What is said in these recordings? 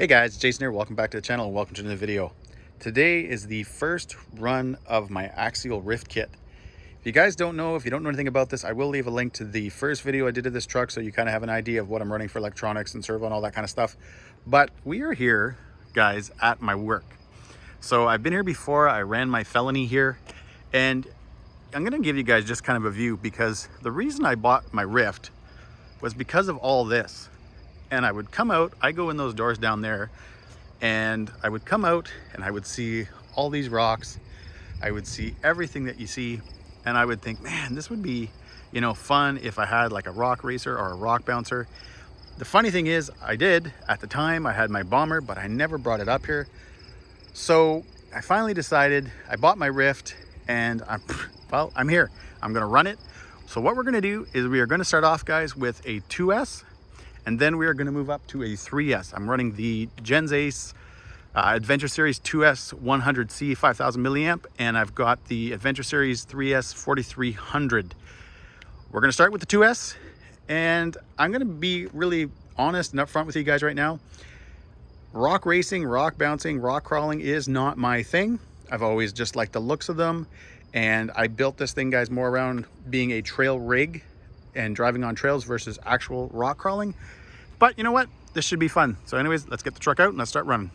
Hey guys, Jason here. Welcome back to the channel and welcome to the video. Today is the first run of my Axial Ryft kit. If you guys don't know, if you don't know anything about this, I will leave a link to the first video I did of this truck so you kind of have an idea of what I'm running for electronics and servo and all that kind of stuff. But we are here, guys, at my work. So I've been here before. I ran my felony here, and I'm going to give you guys just kind of a view because the reason I bought my Ryft was because of all this. And I would come out, I go in those doors down there, and I would come out and I would see all these rocks. I would see everything that you see, and I would think, man, this would be, you know, fun if I had like a rock racer or a rock bouncer. The funny thing is, I did at the time. I had my bomber, but I never brought it up here. So I finally decided, I bought my Ryft, and I'm here. I'm gonna run it. So what we're gonna do is we are gonna start off, guys, with a 2S. And then we are going to move up to a 3S. I'm running the Gens Ace Adventure Series 2S 100C 5000 milliamp, and I've got the Adventure Series 3S 4300. We're going to start with the 2S, and I'm going to be really honest and upfront with you guys right now. Rock racing, rock bouncing, rock crawling is not my thing. I've always just liked the looks of them, and I built this thing, guys, more around being a trail rig and driving on trails versus actual rock crawling. But you know what? This should be fun. So anyways, let's get the truck out and let's start running.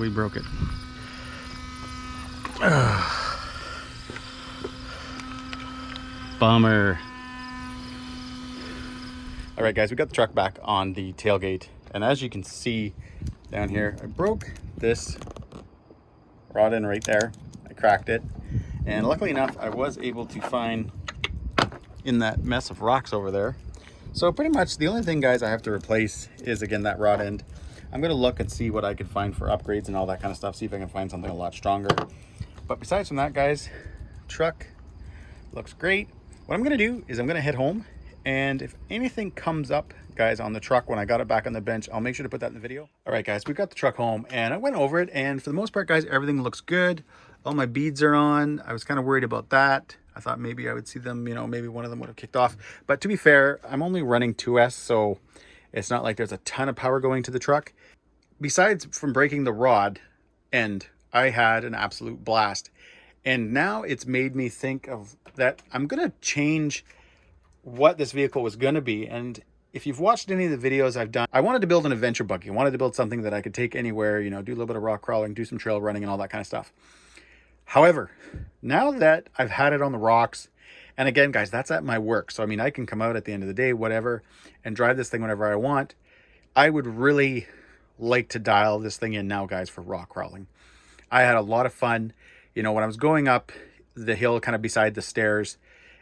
we broke it. Bummer. All right, guys, we got the truck back on the tailgate. And as you can see down here, I broke this rod end right there. I cracked it. And luckily enough, I was able to find in that mess of rocks over there. So pretty much the only thing, guys, I have to replace is, again, that rod end. I'm gonna look and see what I could find for upgrades and all that kind of stuff, see if I can find something a lot stronger. But besides from that, guys, truck looks great. What I'm gonna do is I'm gonna head home, and if anything comes up, guys, on the truck when I got it back on the bench, I'll make sure to put that in the video. All right, guys, we got the truck home, and I went over it, and for the most part, guys, everything looks good. All my beads are on. I was kind of worried about that. I thought maybe I would see them, you know, maybe one of them would have kicked off. But to be fair, I'm only running 2S, so it's not like there's a ton of power going to the truck. Besides from breaking the rod end, I had an absolute blast. And now it's made me think of that I'm going to change what this vehicle was going to be. And if you've watched any of the videos I've done, I wanted to build an adventure buggy. I wanted to build something that I could take anywhere, you know, do a little bit of rock crawling, do some trail running and all that kind of stuff. However, now that I've had it on the rocks, and again, guys, that's at my work. So, I mean, I can come out at the end of the day, whatever, and drive this thing whenever I want. I would really like to dial this thing in now, guys, for rock crawling. I had a lot of fun. You know, when I was going up the hill kind of beside the stairs,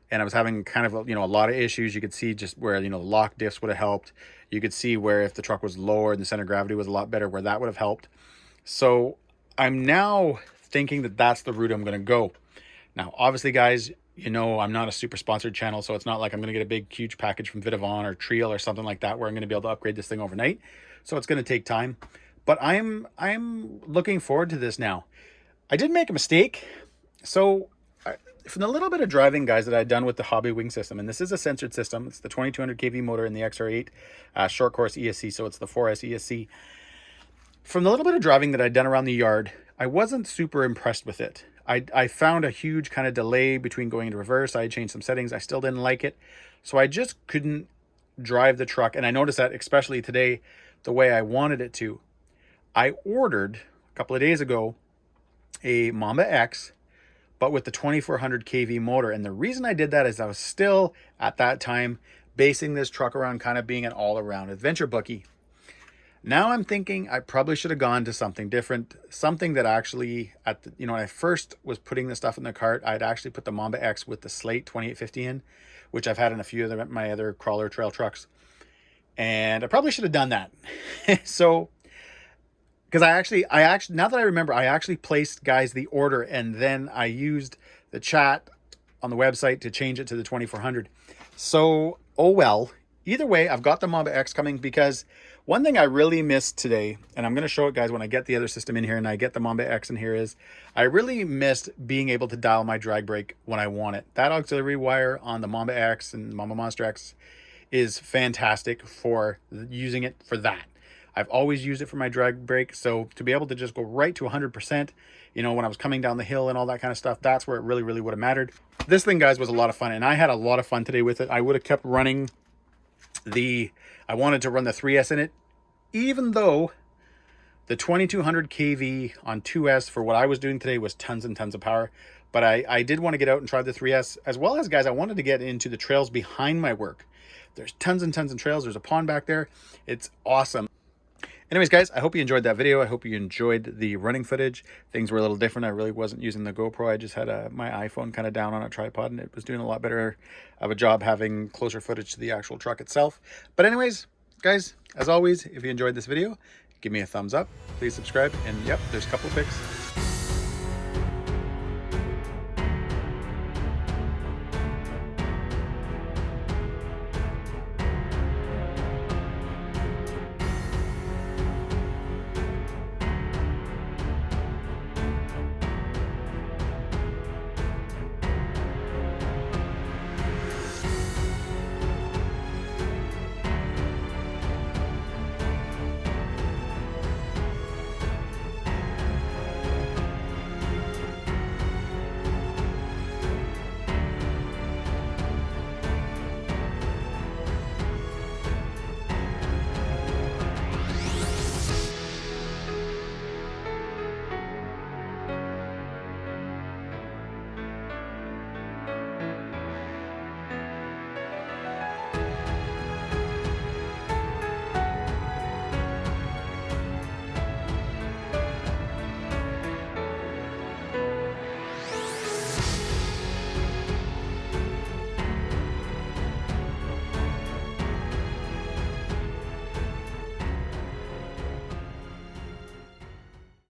and I was having kind of, you know, a lot of issues. You could see just where, you know, the lock diffs would have helped. You could see where if the truck was lower and the center of gravity was a lot better, where that would have helped. So I'm now thinking that that's the route I'm going to go. Now, obviously, guys, you know, I'm not a super sponsored channel, so it's not like I'm going to get a big, huge package from Vitavon or Trial or something like that where I'm going to be able to upgrade this thing overnight. So it's going to take time. But I'm looking forward to this now. I did make a mistake. So from the little bit of driving, guys, that I'd done with the Hobbywing system, and this is a censored system. It's the 2200 kV motor in the XR8 short course ESC, so it's the 4S ESC. From the little bit of driving that I'd done around the yard, I wasn't super impressed with it. I found a huge kind of delay between going into reverse. I had changed some settings. I still didn't like it. So I just couldn't drive the truck. And I noticed that especially today, the way I wanted it to. I ordered a couple of days ago a Mamba X, but with the 2400 kV motor. And the reason I did that is I was still at that time basing this truck around kind of being an all-around adventure buggy. Now I'm thinking I probably should have gone to something different, something that actually, at the, you know, when I first was putting the stuff in the cart, I'd actually put the Mamba X with the Slate 2850 in, which I've had in a few of my other crawler trail trucks. And I probably should have done that. So, because I actually, now that I remember, I actually placed, guys, the order, and then I used the chat on the website to change it to the 2400. So, oh well. Either way, I've got the Mamba X coming, because one thing I really missed today, and I'm going to show it, guys, when I get the other system in here and I get the Mamba X in here, is I really missed being able to dial my drag brake when I want it. That auxiliary wire on the Mamba X and Mamba Monster X is fantastic for using it for that. I've always used it for my drag brake, so to be able to just go right to 100%, you know, when I was coming down the hill and all that kind of stuff, that's where it really, really would have mattered. This thing, guys, was a lot of fun, and I had a lot of fun today with it. I would have kept running I wanted to run the 3S in it, even though the 2200 kV on 2S for what I was doing today was tons and tons of power. But I did want to get out and try the 3S, as well as, guys, I wanted to get into the trails behind my work. There's tons and tons of trails. There's a pond back there. It's awesome. Anyways, guys, I hope you enjoyed that video. I hope you enjoyed the running footage. Things were a little different. I really wasn't using the GoPro. I just had my iPhone kind of down on a tripod, and it was doing a lot better of a job having closer footage to the actual truck itself. But anyways, guys, as always, if you enjoyed this video, give me a thumbs up. Please subscribe. And yep, there's a couple of pics.